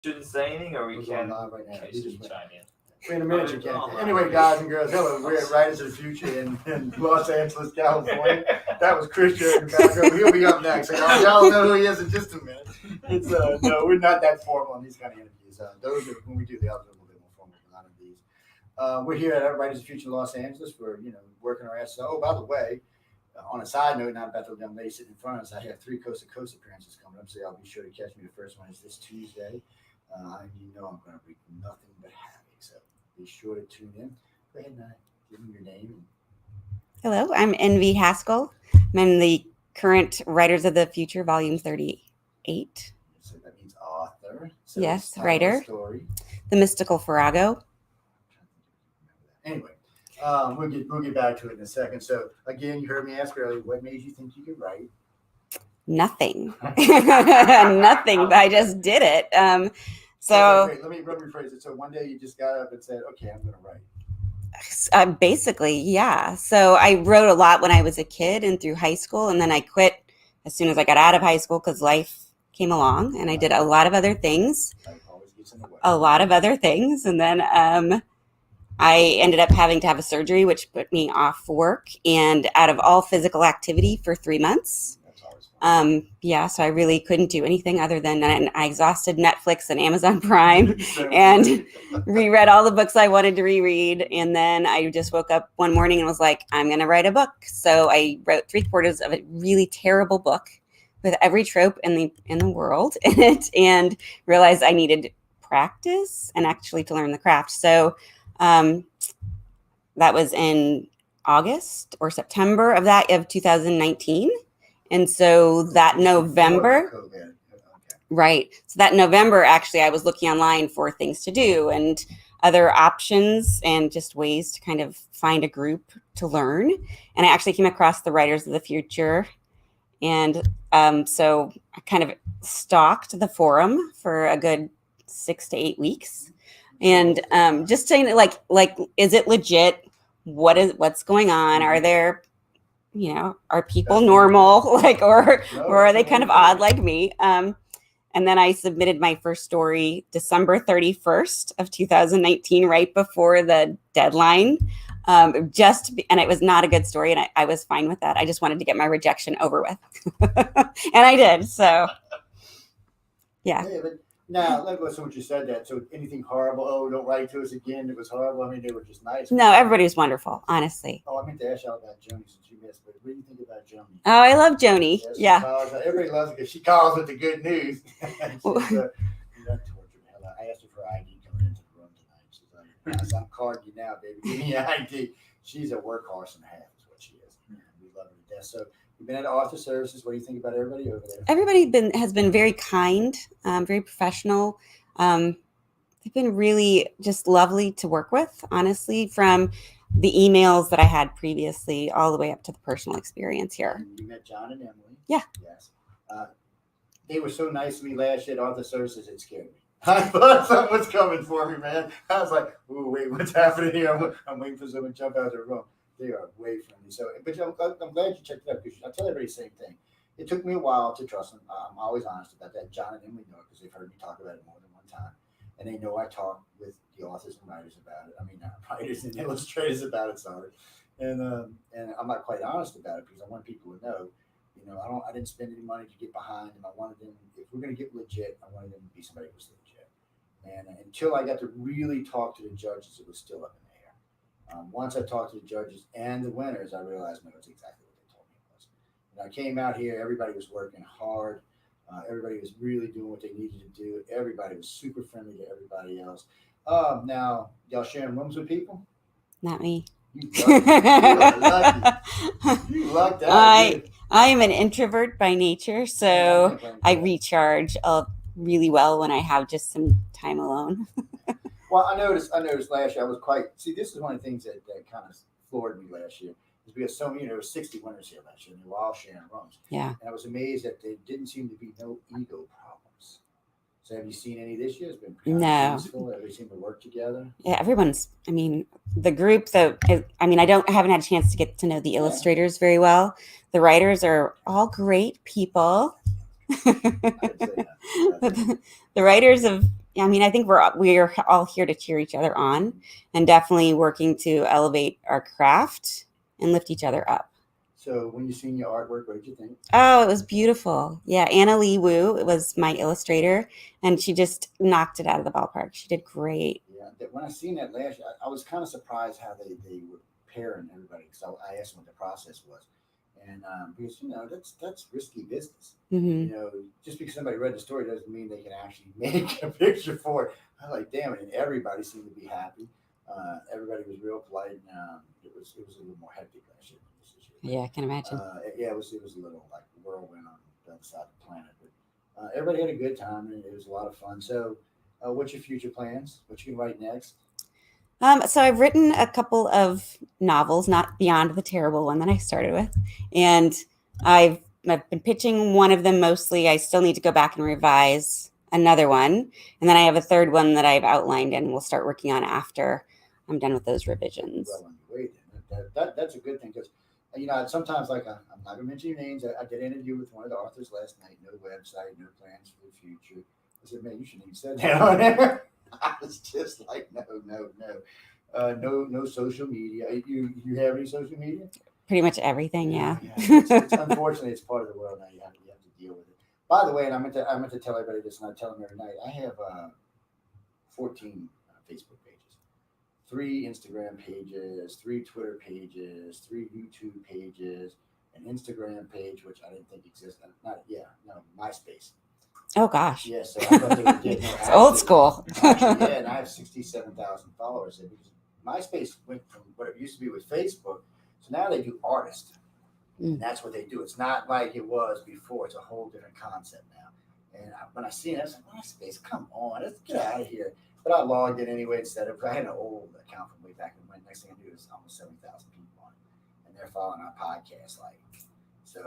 shouldn't say anything, or we We're can going live right now. in You case just you went. chime in. In a minute you can. Anyway, guys and girls, hello. We're at Writers of the Future in Los Angeles, California. That was Christian in the background. He'll be up next. Y'all know who he is in just a minute. It's no, we're not that formal on these kind of interviews. Those are when we do the others are a little bit more formal than none of these. We're here at Writers of the Future in Los Angeles. We're working our asses. Oh, by the way, on a side note, not about the young lady sitting in front of us, I have 3 Coast to Coast appearances coming up, so I'll be sure to catch me. The first one is this Tuesday. I'm going to bring nothing but happy, so be sure to tune in. Go ahead and give me your name. Hello, I'm N.V. Haskell. I'm the current Writers of the Future, Volume 38. So that means author. So yes, writer. Story. The Mystical Farrago. Anyway, we'll get back to it in a second. So again, you heard me ask earlier, what made you think you could write? Nothing. Nothing. I just did it. Wait, let me rephrase it. So one day you just got up and said, okay, I'm going to write. Basically, yeah. So I wrote a lot when I was a kid and through high school, and then I quit as soon as I got out of high school because life came along, and I did a lot of other things. Life always gets in the way. A lot of other things, and then I ended up having to have a surgery, which put me off work and out of all physical activity for 3 months. So I really couldn't do anything other than, and I exhausted Netflix and Amazon Prime and reread all the books I wanted to reread. And then I just woke up one morning and was like, I'm going to write a book. So I wrote 3/4 of a really terrible book with every trope in the world in it, and realized I needed practice and actually to learn the craft. So that was in August or September of 2019. And so that November, right. So that November, actually, I was looking online for things to do and other options and just ways to kind of find a group to learn. And I actually came across the Writers of the Future. And so I kind of stalked the forum for a good 6 to 8 weeks. And just saying, like, is it legit? What's going on? Are there... are people normal, or are they kind of odd like me? And then I submitted my first story December 31st of 2019, right before the deadline. And it was not a good story, and I was fine with that. I just wanted to get my rejection over with, and I did. So, yeah. But now, so what you said that. So anything horrible? Oh, don't write to us again. It was horrible. I mean, they were just nice. No, everybody was wonderful, honestly. Oh, I meant to ask you all about Joni since you missed. But what do you think about Joni? Oh, I love Joni. Yeah. Everybody loves it because she calls it the good news. That tortured the hell out. I asked her for ID coming into the room tonight. She's like, I'm carding you now, baby. Give me your ID. She's a workhorse and a half is what she is. We love her to death. So you've been at Author Services. What do you think about everybody over there? Everybody has been very kind, very professional. They've been really just lovely to work with, honestly, from the emails that I had previously all the way up to the personal experience here. And you met John and Emily. Yeah. Yes. They were so nice to me last year at Author Services, it scared me. I thought something was coming for me, man. I was like, "Ooh, wait, what's happening here?" I'm waiting for someone to jump out of the room. They are way friendly. So, but I'm glad you checked it out because I tell everybody the same thing. It took me a while to trust them. I'm always honest about that. John and Emily know it because they've heard me talk about it more than one time. And they know I talk with the authors and writers about it. I mean, not writers and illustrators about it, sorry. And I'm not quite honest about it because I want people to know, I didn't spend any money to get behind them. I wanted them, if we're going to get legit, I wanted them to be somebody who was legit. And until I got to really talk to the judges, it was still up in the air. Once I talked to the judges and the winners, I realized, no, it's exactly what they told me it was. And I came out here, everybody was working hard. Everybody was really doing what they needed to do. Everybody was super friendly to everybody else. Now, y'all sharing rooms with people? Not me. You lucky. You lucked out. I am an introvert by nature, so I recharge really well when I have just some time alone. Well, I noticed last year I was this is one of the things that kind of floored me last year. Is because so many, there were 60 winners here last year, and they were all sharing rooms. Yeah. And I was amazed that there didn't seem to be no ego problems. So have you seen any this year? It's been pretty peaceful. Everybody seemed to work together. Yeah, the group that, I haven't had a chance to get to know the illustrators very well. The writers are all great people. I'd say that. The writers have I mean, I think we're all here to cheer each other on, and definitely working to elevate our craft and lift each other up. So when you seen your artwork, what did you think? Oh, it was beautiful. Yeah, Anna Lee Wu was my illustrator, and she just knocked it out of the ballpark. She did great. Yeah, when I seen that last year, I was kind of surprised how they were pairing everybody. because I asked them what the process was, and because that's risky business. Hmm. Just because somebody read the story doesn't mean they can actually make a picture for it. I was like, damn it, and everybody seemed to be happy. Everybody was real polite, and it was a little more hectic last year than this year. Yeah, I can imagine. Yeah, it was a little like whirlwind on the other side of the planet, but everybody had a good time, and it was a lot of fun. So, what's your future plans? What you can write next? So I've written a couple of novels, not beyond the terrible one that I started with, and I've been pitching one of them mostly. I still need to go back and revise another one, and then I have a third one that I've outlined and we'll start working on after I'm done with those revisions. Well on your way then. That's a good thing because sometimes like I'm not gonna mention your names. I did an interview with one of the authors last night. No website, no plans for the future. I said, man, you shouldn't even said that on there. I was just like, no, no, no, no social media. You have any social media? Pretty much everything, yeah. Yeah, it's unfortunately it's part of the world now. You have to deal with it. By the way, and I meant to tell everybody this, and I tell them every night. I have 14 Facebook pages, 3 Instagram pages, 3 Twitter pages, 3 YouTube pages, an Instagram page which I didn't think existed. MySpace. Oh gosh. Yeah, so I thought they were getting It's old school. Actually, yeah, and I have 67,000 followers there because MySpace went from what it used to be with Facebook, so now they do artists. Mm. And that's what they do. It's not like it was before. It's a whole different concept now. And when I seen it, I was like, MySpace, come on, let's get out of here. But I logged in anyway instead of, I had an old account from way back when. Next thing I knew, there's almost 70,000 people on it. And they're following our podcast. So,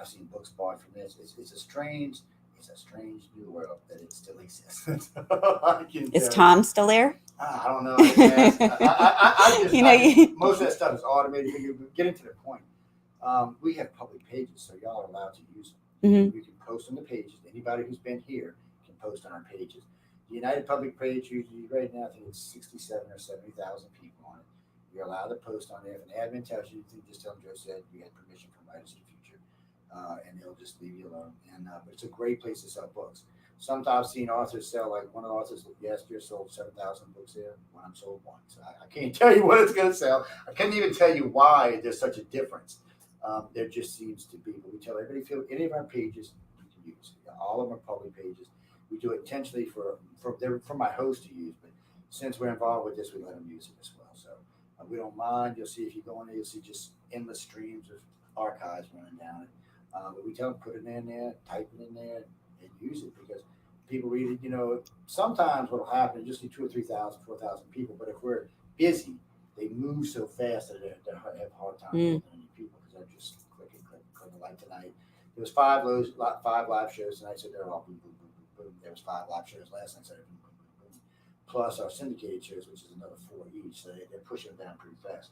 I've seen books bought from this. It's a strange new world that it still exists. Is Tom still there? I don't know. Most of that stuff is automated. Getting to the point. We have public pages, so y'all are allowed to use them. Mm-hmm. We can post on the pages. Anybody who's been here can post on our pages. The United Public page usually right now, I think it's 67 or 70,000 people on it. You're allowed to post on there. If an admin tells you, just tell them Joe said you had permission from Writers of the Future, and they'll just leave you alone. But it's a great place to sell books. Sometimes I've seen authors sell, like one of the authors last year sold 7,000 books there. One I'm sold one. So I can't tell you what it's going to sell. I can't even tell you why there's such a difference. There just seems to be. But we tell everybody, feel any of our pages you can use. All of them are public pages. We do it intentionally for my host to use, but since we're involved with this, we let them use it as well. So we don't mind. You'll see if you go in there, you'll see just endless streams of archives running down it. But we tell them put it in there, type it in there, and use it because people read it. Sometimes what'll happen is just see 2,000 or 3,000, 4,000 people, but if we're busy, they move so fast that they have a hard time getting any people because they're just clicking. Like tonight, there was 5 live shows tonight, so they're all boom, boom, boom, boom, boom. There was 5 live shows last night, so boom, boom, boom, boom. Plus our syndicated shows, which is another 4 each, so they're pushing them down pretty fast.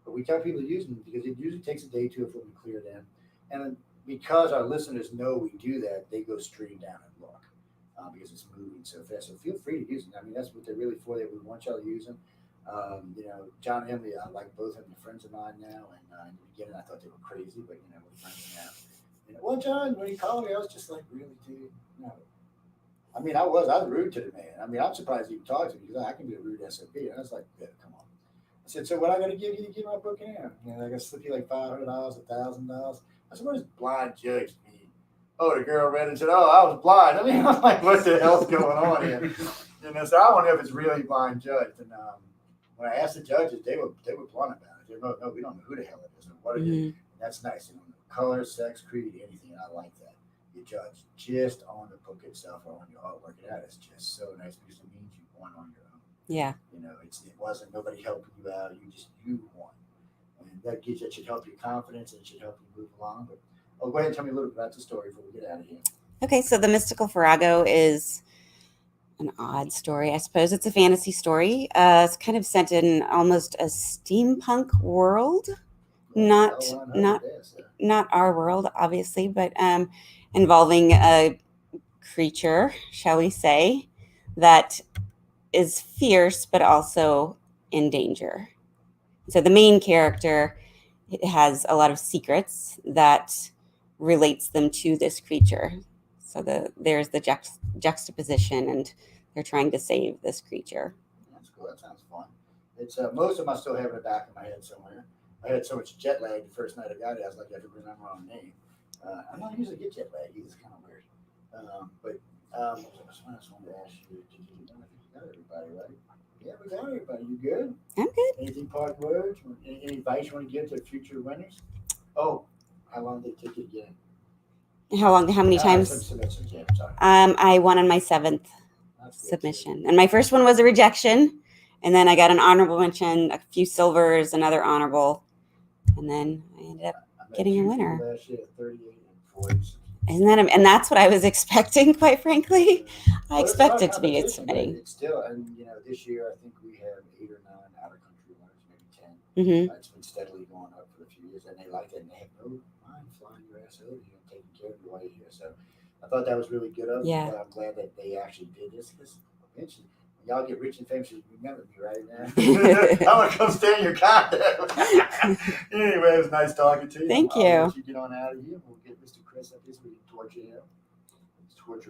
But we tell people to use them because it usually takes a day or 2 for them to clear them, and because our listeners know we do that, they go straight down and look because it's moving so fast. So feel free to use them. I mean, that's what they're really for. That we want y'all to use them. John and Emily, I like both of them. Friends of mine now, and in the beginning I thought they were crazy, but we're friends now. Well, John, when he called me, I was just like, really, dude? No. I mean, I was rude to the man. I mean, I'm surprised you talked to me because I can be a rude SOB. And I was like, yeah, come on. I said, so what I got to give you to get my book in? I got to slip you like $500, $1,000. I said, what does blind judge mean? Oh, the girl read it and said, oh, I was blind. I mean, I'm like, what the hell's going on here? So I don't know if it's really blind judge. And when I asked the judges, they were blunt about it. They were, no, we don't know who the hell it is or what it is. And that's nice. Color, sex, creed, anything. I like that. You judge just on the book itself or on your artwork. That is just so nice because it means you won on your own. Yeah. It wasn't nobody helping you out. You won. And that should help your confidence and it should help you move along. But go ahead and tell me a little bit about the story before we get out of here. Okay, so The Mystical Farrago is an odd story, I suppose. It's a fantasy story. It's kind of set in almost a steampunk world. Not our world, obviously, but involving a creature, shall we say, that is fierce but also in danger. So the main character has a lot of secrets that relates them to this creature. So there's the juxtaposition, and they're trying to save this creature. That's cool. That sounds fun. It's most of them I still have in the back of my head somewhere. I had so much jet lag the first night I got it. I was like, I have to remember my own name. I don't usually get jet lag. It's kind of weird. What else I wanted to ask you? I think we got everybody, right? Yeah, we got everybody. You good? I'm good. Anything part words? Any advice you want to give to future winners? Oh, how long did it take you to get in? How many times? Submissions, yeah, sorry. I won on my 7th submission. And my first one was a rejection. And then I got an honorable mention, a few silvers, another honorable. And then I ended up getting a winner. Last year, 38 and 40. Isn't that, and that's what I was expecting, quite frankly. I expected to be submitting. It's still, and this year I think we have 8 or 9 out of country winners, maybe 10. Mm-hmm. It's been steadily going up for a few years, and they like it, and they have no mind flying your ass over here and taking care of you while you're here. So I thought that was really good of them. Yeah. I'm glad that they actually did this, because eventually, when y'all get rich and famous, you remember me, right now. I want to come stay in your condo. Anyway, it was nice talking to you. Thank you. I'll let you get on out of here. We'll get Mr. Chris up here so we can torture him. Torture